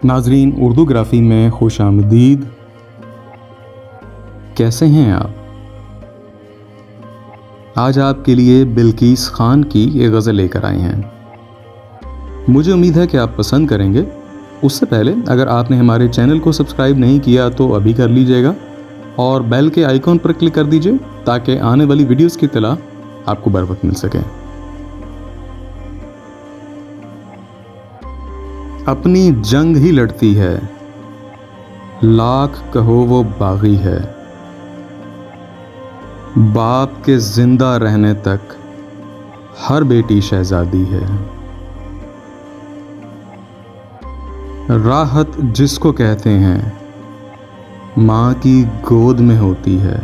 नाजरीन, उर्दूग्राफी में खुशामदीद। कैसे हैं आप? आज आपके लिए बिल्किस खान की एक गज़ल लेकर आए हैं। मुझे उम्मीद है कि आप पसंद करेंगे। उससे पहले अगर आपने हमारे चैनल को सब्सक्राइब नहीं किया तो अभी कर लीजिएगा और बेल के आइकॉन पर क्लिक कर दीजिए ताकि आने वाली वीडियोस की इत्तला आपको बर वक्त मिल सके। अपनी जंग ही लड़ती है, लाख कहो वो बागी है। बाप के जिंदा रहने तक हर बेटी शहजादी है। राहत जिसको कहते हैं माँ की गोद में होती है।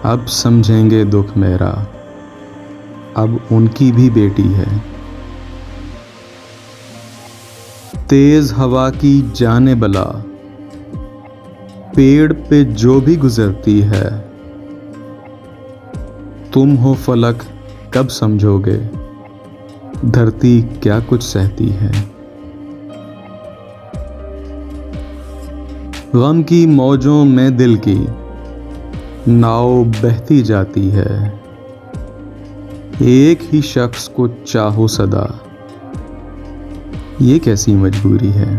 अब समझेंगे दुख मेरा, अब उनकी भी बेटी है। तेज हवा की जाने बला, पेड़ पे जो भी गुजरती है। तुम हो फलक कब समझोगे, धरती क्या कुछ सहती है। गम की मौजों में दिल की नाव बहती जाती है। एक ही शख्स को चाहो सदा, ये कैसी मजबूरी है।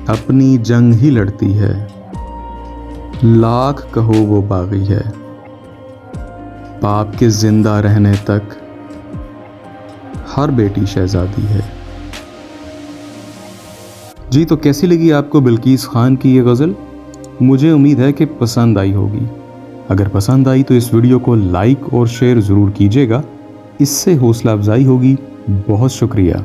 अपनी जंग ही लड़ती है, लाख कहो वो बागी है। बाप के जिंदा रहने तक हर बेटी शहजादी है। जी, तो कैसी लगी आपको बिल्किस खान की ये गज़ल? मुझे उम्मीद है कि पसंद आई होगी। अगर पसंद आई तो इस वीडियो को लाइक और शेयर ज़रूर कीजिएगा, इससे हौसला अफजाई होगी। बहुत शुक्रिया।